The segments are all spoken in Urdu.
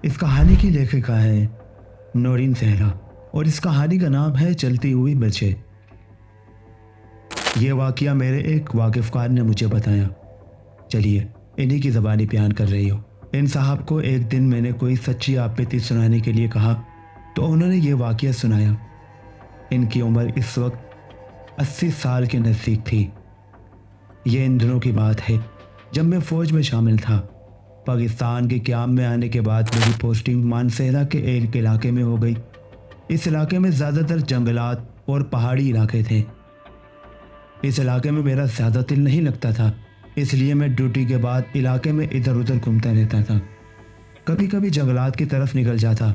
اس کہانی کی لیکھکا ہے نورین زہرا اور اس کہانی کا نام ہے چلتی ہوئی مرچیں۔ یہ واقعہ میرے ایک واقف کار نے مجھے بتایا۔ چلیے انہی کی زبانی بیان کر رہی ہوں۔ ان صاحب کو ایک دن میں نے کوئی سچی آپ بیتی سنانے کے لیے کہا تو انہوں نے یہ واقعہ سنایا۔ ان کی عمر اس وقت 80 سال کے نزدیک تھی۔ یہ ان دنوں کی بات ہے جب میں فوج میں شامل تھا۔ پاکستان کے قیام میں آنے کے بعد میری پوسٹنگ مانسہرہ کے ایک علاقے میں ہو گئی۔ اس علاقے میں زیادہ تر جنگلات اور پہاڑی علاقے تھے۔ اس علاقے میں میرا زیادہ دل نہیں لگتا تھا، اس لیے میں ڈیوٹی کے بعد علاقے میں ادھر ادھر گھومتا رہتا تھا۔ کبھی کبھی جنگلات کی طرف نکل جاتا،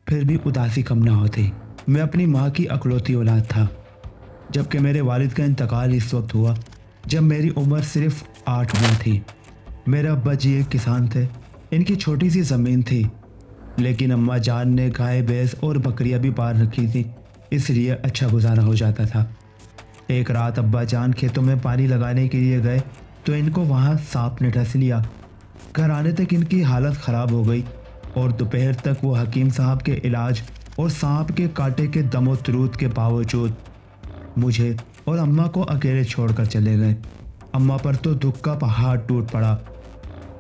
پھر بھی اداسی کم نہ ہوتی۔ میں اپنی ماں کی اکلوتی اولاد تھا، جبکہ میرے والد کا انتقال اس وقت ہوا جب میری عمر صرف 8 ماہ تھی۔ میرے ابا جی ایک کسان تھے۔ ان کی چھوٹی سی زمین تھی، لیکن اماں جان نے گائے بھینس اور بکریاں بھی پال رکھی تھی، اس لیے اچھا گزارا ہو جاتا تھا۔ ایک رات ابا جان کھیتوں میں پانی لگانے کے لیے گئے تو ان کو وہاں سانپ نے ڈس لیا۔ گھر آنے تک ان کی حالت خراب ہو گئی اور دوپہر تک وہ حکیم صاحب کے علاج اور سانپ کے کاٹے کے دم و درود کے باوجود مجھے اور اماں کو اکیلے چھوڑ کر چلے گئے۔ اماں پر تو دکھ کا پہاڑ ٹوٹ پڑا۔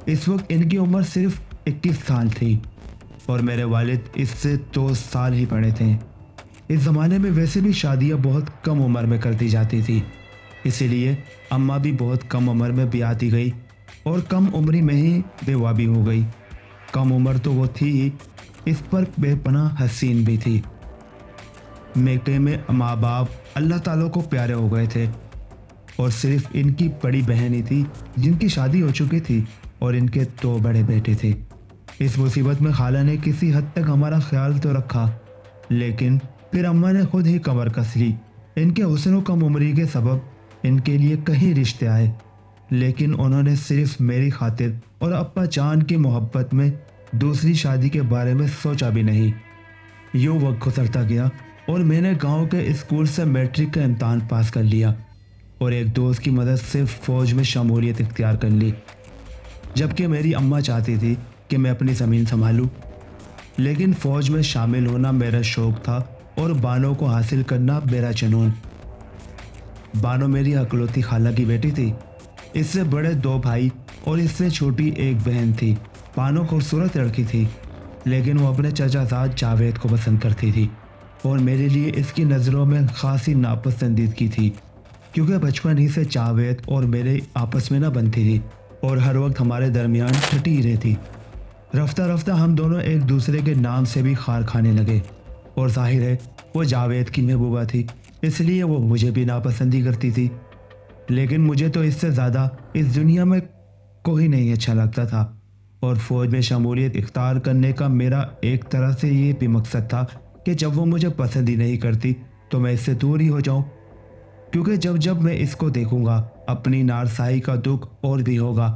اس وقت ان کی عمر صرف 21 سال تھی اور میرے والد اس سے 2 سال ہی بڑے تھے۔ اس زمانے میں ویسے بھی شادیاں بہت کم عمر میں کر دی جاتی تھی، اسی لیے اماں بھی بہت کم عمر میں بیاتی گئی اور کم عمری میں ہی بیوہ بھی ہو گئی۔ کم عمر تو وہ تھی ہی، اس پر بے پناہ حسین بھی تھی۔ میٹے میں ماں باپ اللہ تعالیٰ کو پیارے ہو گئے تھے اور صرف ان کی بڑی بہن ہی تھی جن کی شادی ہو چکی تھی اور ان کے 2 بڑے بیٹے تھے۔ اس مصیبت میں خالہ نے کسی حد تک ہمارا خیال تو رکھا، لیکن پھر اماں نے خود ہی کمر کس لی۔ ان کے حسن و کم عمری کے سبب ان کے لیے کئی رشتے آئے، لیکن انہوں نے صرف میری خاطر اور ابا جان کی محبت میں دوسری شادی کے بارے میں سوچا بھی نہیں۔ یوں وقت گزرتا گیا اور میں نے گاؤں کے اسکول سے میٹرک کا امتحان پاس کر لیا اور ایک دوست کی مدد سے فوج میں شمولیت اختیار کر لی، جبکہ میری اماں چاہتی تھی کہ میں اپنی زمین سنبھالوں۔ لیکن فوج میں شامل ہونا میرا شوق تھا اور بانو کو حاصل کرنا میرا جنون۔ بانو میری اکلوتی خالہ کی بیٹی تھی۔ اس سے بڑے 2 بھائی اور اس سے چھوٹی ایک بہن تھی۔ بانو خوبصورت لڑکی تھی، لیکن وہ اپنے چچا زاد جاوید کو پسند کرتی تھی اور میرے لیے اس کی نظروں میں خاصی ناپسندیدگی تھی، کیونکہ بچپن ہی سے جاوید اور میرے آپس میں نہ بنتی تھی اور ہر وقت ہمارے درمیان ٹھٹی ہی رہتی۔ رفتہ رفتہ ہم دونوں ایک دوسرے کے نام سے بھی خار کھانے لگے اور ظاہر ہے وہ جاوید کی محبوبہ تھی، اس لیے وہ مجھے بھی ناپسندی کرتی تھی۔ لیکن مجھے تو اس سے زیادہ اس دنیا میں کوئی نہیں اچھا لگتا تھا اور فوج میں شمولیت اختیار کرنے کا میرا ایک طرح سے یہ بھی مقصد تھا کہ جب وہ مجھے پسند ہی نہیں کرتی تو میں اس سے دور ہی ہو جاؤں، کیونکہ جب میں اس کو دیکھوں گا اپنی نارسائی کا دکھ اور بھی ہوگا۔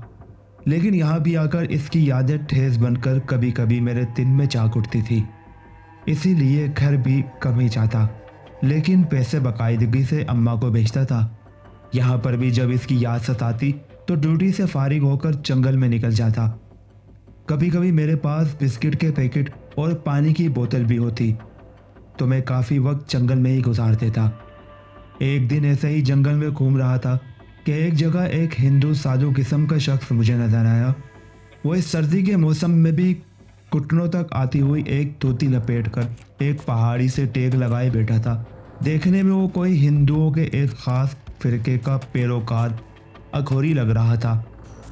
لیکن یہاں بھی آ کر اس کی یادیں ٹھیس بن کر کبھی کبھی میرے دل میں جاگ اٹھتی تھی، اسی لیے گھر بھی کم ہی جاتا، لیکن پیسے باقاعدگی سے اماں کو بھیجتا تھا۔ یہاں پر بھی جب اس کی یاد ستاتی تو ڈیوٹی سے فارغ ہو کر جنگل میں نکل جاتا۔ کبھی کبھی میرے پاس بسکٹ کے پیکٹ اور پانی کی بوتل بھی ہوتی تو میں کافی وقت جنگل میں ہی گزار دیتا۔ ایک دن ایسے ہی جنگل میں گھوم رہا تھا کہ ایک جگہ ایک ہندو سادھو قسم کا شخص مجھے نظر آیا۔ وہ اس سردی کے موسم میں بھی گھٹنوں تک آتی ہوئی ایک دھوتی لپیٹ کر ایک پہاڑی سے ٹیک لگائے بیٹھا تھا۔ دیکھنے میں وہ کوئی ہندوؤں کے ایک خاص فرقے کا پیروکار اگھوری لگ رہا تھا۔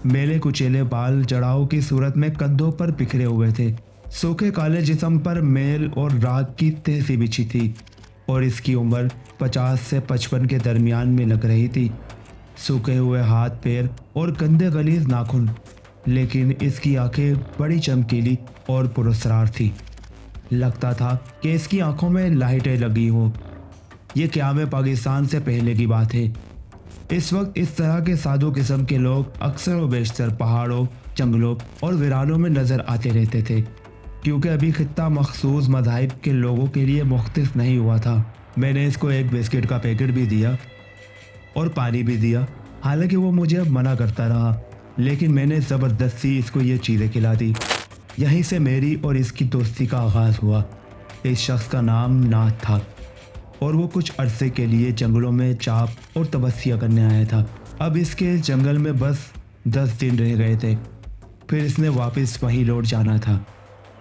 میلے کچیلے بال جڑاؤ کی صورت میں کندھوں پر بکھرے ہوئے تھے، سوکھے کالے جسم پر میل اور راکھ کی تہ سی بچھی تھی اور اس کی عمر 50 سے 55 کے درمیان میں لگ رہی تھی۔ سوکھے ہوئے ہاتھ پیر اور گندے غلیظ ناخن، لیکن اس کی آنکھیں بڑی چمکیلی اور پراسرار تھی۔ لگتا تھا کہ اس کی آنکھوں میں لائٹیں لگی ہوں۔ یہ قیام پاکستان سے پہلے کی بات ہے۔ اس وقت اس طرح کے سادھو قسم کے لوگ اکثر و بیشتر پہاڑوں، جنگلوں اور ویرانوں میں نظر آتے رہتے تھے، کیونکہ ابھی خطہ مخصوص مذاہب کے لوگوں کے لیے مختص نہیں ہوا تھا۔ میں نے اس کو ایک بسکٹ کا پیکٹ بھی دیا اور پانی بھی دیا، حالانکہ وہ مجھے منع کرتا رہا، لیکن میں نے زبردستی اس کو یہ چیزیں کھلا دی۔ یہیں سے میری اور اس کی دوستی کا آغاز ہوا۔ اس شخص کا نام ناتھ تھا اور وہ کچھ عرصے کے لیے جنگلوں میں چاپ اور تپسیا کرنے آیا تھا۔ اب اس کے جنگل میں بس 10 دن رہ گئے تھے، پھر اس نے واپس وہیں لوٹ جانا تھا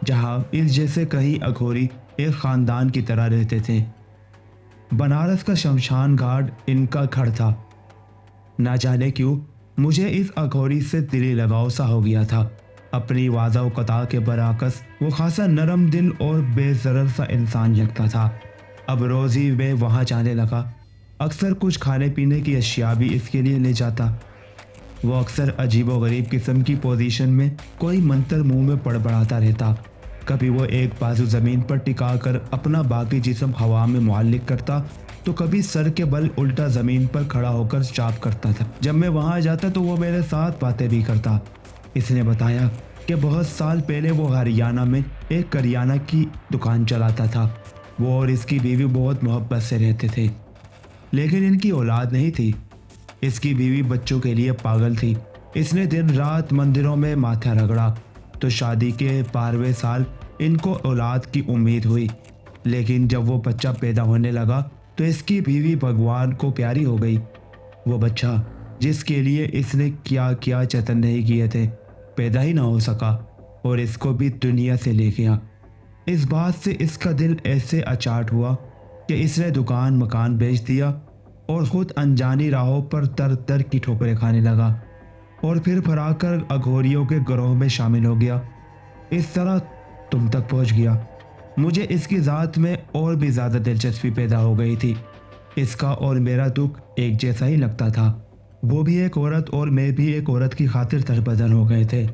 جہاں اس جیسے کئی اگھوری ایک خاندان کی طرح رہتے تھے۔ بنارس کا شمشان گھاٹ ان کا گھر تھا۔ نہ جانے کیوں مجھے اس اگھوری سے دلی لگاؤ سا ہو گیا تھا۔ اپنی واضح و قطع کے برعکس وہ خاصا نرم دل اور بے ضرر سا انسان لگتا تھا۔ اب روز ہی میں وہاں جانے لگا۔ اکثر کچھ کھانے پینے کی اشیاء بھی اس کے لیے لے جاتا۔ وہ اکثر عجیب و غریب قسم کی پوزیشن میں کوئی منتر منہ میں بڑبڑاتا رہتا۔ کبھی وہ ایک بازو زمین پر ٹکا کر اپنا باقی جسم ہوا میں معلق کرتا تو کبھی سر کے بل الٹا زمین پر کھڑا ہو کر چاپ کرتا تھا۔ جب میں وہاں جاتا تو وہ میرے ساتھ باتیں بھی کرتا۔ اس نے بتایا کہ بہت سال پہلے وہ ہریانہ میں ایک کریانہ کی دکان چلاتا تھا۔ وہ اور اس کی بیوی بہت محبت سے رہتے تھے، لیکن ان کی اولاد نہیں تھی۔ اس کی بیوی بچوں کے لیے پاگل تھی۔ اس نے دن رات مندروں میں ماتھا رگڑا تو شادی کے 12ویں سال ان کو اولاد کی امید ہوئی، لیکن جب وہ بچہ پیدا ہونے لگا تو اس کی بیوی بھگوان کو پیاری ہو گئی۔ وہ بچہ جس کے لیے اس نے کیا کیا جتن نہیں کیے تھے پیدا ہی نہ ہو سکا اور اس کو بھی دنیا سے لے گیا۔ اس بات سے اس کا دل ایسے اچاٹ ہوا کہ اس نے دکان مکان بیچ دیا اور خود انجانی راہوں پر در در کی ٹھوکریں کھانے لگا اور پھر پھرا کر اگھوریوں کے گروہ میں شامل ہو گیا۔ اس طرح تم تک پہنچ گیا۔ مجھے اس کی ذات میں اور بھی زیادہ دلچسپی پیدا ہو گئی تھی۔ اس کا اور میرا دکھ ایک جیسا ہی لگتا تھا۔ وہ بھی ایک عورت اور میں بھی ایک عورت کی خاطر تربدل ہو گئے تھے۔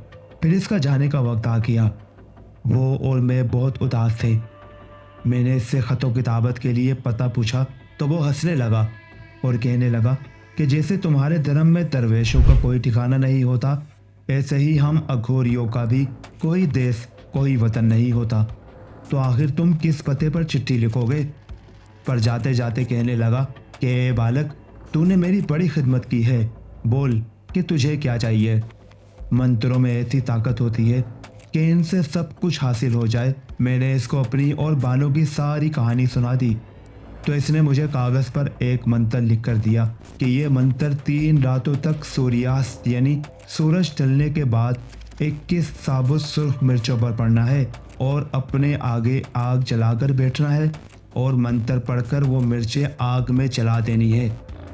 پھر اس کا جانے کا وقت آ گیا۔ وہ اور میں بہت اداس تھے۔ میں نے اس سے خط و کتابت کے لیے پتہ پوچھا تو وہ ہنسنے لگا اور کہنے لگا کہ جیسے تمہارے دھرم میں درویشوں کا کوئی ٹھکانہ نہیں ہوتا، ایسے ہی ہم اگھوریوں کا بھی کوئی دیس کوئی وطن نہیں ہوتا۔ تو آخر تم کس پتے پر چٹھی لکھو گے؟ پر جاتے جاتے کہنے لگا کہ اے بالک، تو نے میری بڑی خدمت کی ہے، بول کہ تجھے کیا چاہیے۔ منتروں میں ایسی طاقت ہوتی ہے کہ ان سے سب کچھ حاصل ہو جائے۔ میں نے اس کو اپنی اور بانو کی ساری کہانی سنا دی تو اس نے مجھے کاغذ پر ایک منتر لکھ کر دیا کہ یہ منتر 3 راتوں تک سوریاست یعنی سورج ڈھلنے کے بعد 21 ثابت سرخ مرچوں پر پڑنا ہے اور اپنے آگے آگ جلا کر بیٹھنا ہے اور منتر پڑھ کر وہ مرچیں آگ میں جلا دینی ہے۔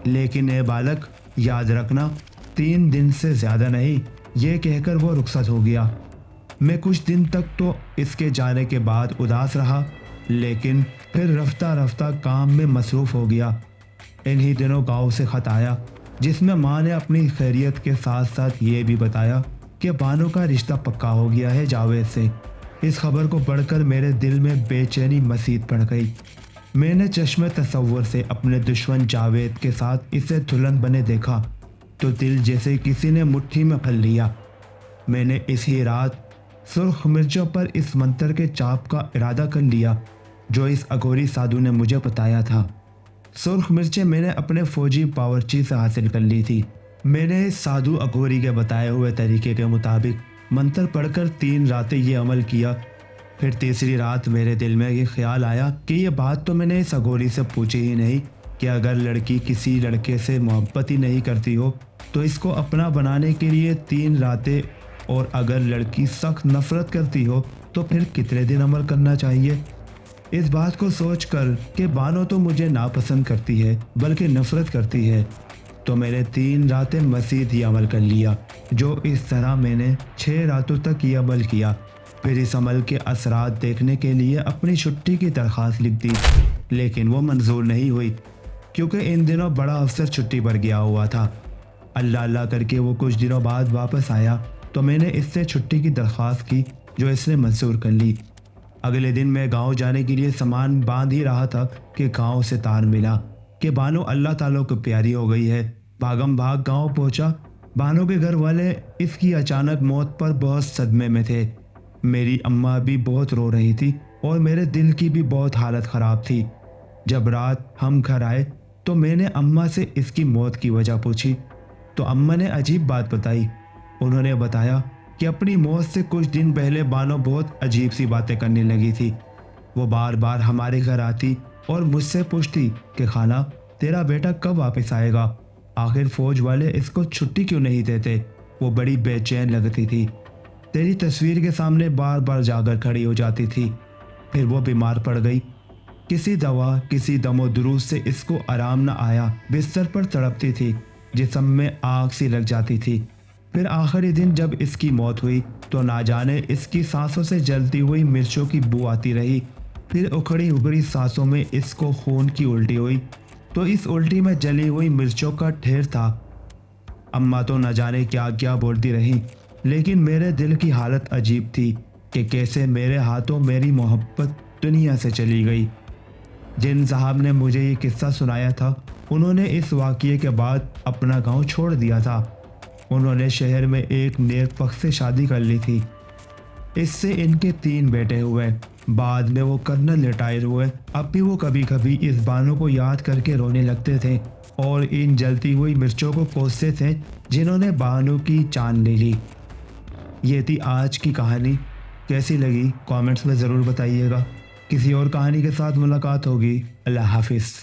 لیکن اے بالک، یاد رکھنا 3 دن سے زیادہ نہیں۔ یہ کہہ کر وہ رخصت ہو گیا۔ میں کچھ دن تک تو اس کے جانے کے بعد اداس رہا، لیکن پھر رفتہ رفتہ کام میں مصروف ہو گیا۔ انہی دنوں گاؤں سے خط آیا جس میں ماں نے اپنی خیریت کے ساتھ ساتھ یہ بھی بتایا کہ بانو کا رشتہ پکا ہو گیا ہے جاوید سے۔ اس خبر کو پڑھ کر میرے دل میں بے چینی مزید بڑھ گئی۔ میں نے چشم تصور سے اپنے دشمن جاوید کے ساتھ اسے دلہن بنے دیکھا تو دل جیسے کسی نے مٹھی میں پھل لیا۔ میں نے اسی رات سرخ مرچوں پر اس منتر کے چاپ کا ارادہ کر لیا جو اس اگھوری سادھو نے مجھے بتایا تھا۔ سرخ مرچیں میں نے اپنے فوجی باورچی سے حاصل کر لی تھی۔ میں نے اس سادھو اگھوری کے بتائے ہوئے طریقے کے مطابق منتر پڑھ کر 3 راتیں یہ عمل کیا۔ پھر تیسری رات میرے دل میں یہ خیال آیا کہ یہ بات تو میں نے اس اگھوری سے پوچھی ہی نہیں کہ اگر لڑکی کسی لڑکے سے محبت ہی نہیں کرتی ہو تو اس کو اپنا بنانے کے لیے 3 راتیں، اور اگر لڑکی سخت نفرت کرتی ہو تو پھر کتنے دن عمل کرنا چاہیے۔ اس بات کو سوچ کر کہ بانو تو مجھے ناپسند کرتی ہے بلکہ نفرت کرتی ہے، تو میں نے 3 راتیں مزید ہی عمل کر لیا۔ جو اس طرح میں نے 6 راتوں تک یہ عمل کیا۔ پھر اس عمل کے اثرات دیکھنے کے لیے اپنی چھٹی کی درخواست لکھ دی، لیکن وہ منظور نہیں ہوئی کیونکہ ان دنوں بڑا افسر چھٹی پر گیا ہوا تھا۔ اللہ اللہ کر کے وہ کچھ دنوں بعد واپس آیا تو میں نے اس سے چھٹی کی درخواست کی جو اس نے منظور کر لی۔ اگلے دن میں گاؤں جانے کے لیے سامان باندھ ہی رہا تھا کہ گاؤں سے تار ملا کہ بانو اللہ تعالیٰ کو پیاری ہو گئی ہے۔ بھاگم بھاگ گاؤں پہنچا۔ بانو کے گھر والے اس کی اچانک موت پر بہت صدمے میں تھے۔ میری اماں بھی بہت رو رہی تھی اور میرے دل کی بھی بہت حالت خراب تھی۔ جب رات ہم گھر آئے تو میں نے اماں سے اس کی موت کی وجہ پوچھی تو اماں نے عجیب بات بتائی۔ انہوں نے بتایا کہ اپنی موت سے کچھ دن پہلے بانو بہت عجیب سی باتیں کرنے لگی تھی۔ وہ بار بار ہمارے گھر آتی اور مجھ سے پوچھتی کہ خالہ تیرا بیٹا کب واپس آئے گا؟ آخر فوج والے اس کو چھٹی کیوں نہیں دیتے؟ وہ بڑی بے چین لگتی تھی۔ تیری تصویر کے سامنے بار بار جا کر کھڑی ہو جاتی تھی۔ پھر وہ بیمار پڑ گئی۔ کسی دوا کسی دم و دروس سے اس کو آرام نہ آیا، بستر پر تڑپتی تھی، جسم میں آگ سی لگ جاتی تھی۔ پھر آخری دن جب اس کی موت ہوئی تو نہ جانے اس کی سانسوں سے جلتی ہوئی مرچوں کی بو آتی رہی۔ پھر اکھڑی اکھڑی سانسوں میں اس کو خون کی الٹی ہوئی تو اس الٹی میں جلی ہوئی مرچوں کا ڈھیر تھا۔ اماں تو نہ جانے کیا کیا بولتی رہیں، لیکن میرے دل کی حالت عجیب تھی کہ کیسے میرے ہاتھوں میری محبت دنیا سے چلی گئی۔ جن صاحب نے مجھے یہ قصہ سنایا تھا انہوں نے اس واقعے کے بعد اپنا گاؤں چھوڑ دیا تھا۔ انہوں نے شہر میں ایک نیک بخت سے شادی کر لی تھی۔ اس سے ان کے 3 بیٹے ہوئے۔ بعد میں وہ کرنل ریٹائر ہوئے۔ اب بھی وہ کبھی کبھی اس بانو کو یاد کر کے رونے لگتے تھے اور ان جلتی ہوئی مرچوں کو کوستے تھے جنہوں نے بانو کی جان لے لی۔ یہ تھی آج کی کہانی۔ کیسی لگی کامنٹس میں ضرور بتائیے گا۔ کسی اور کہانی کے ساتھ ملاقات ہوگی۔ اللہ حافظ۔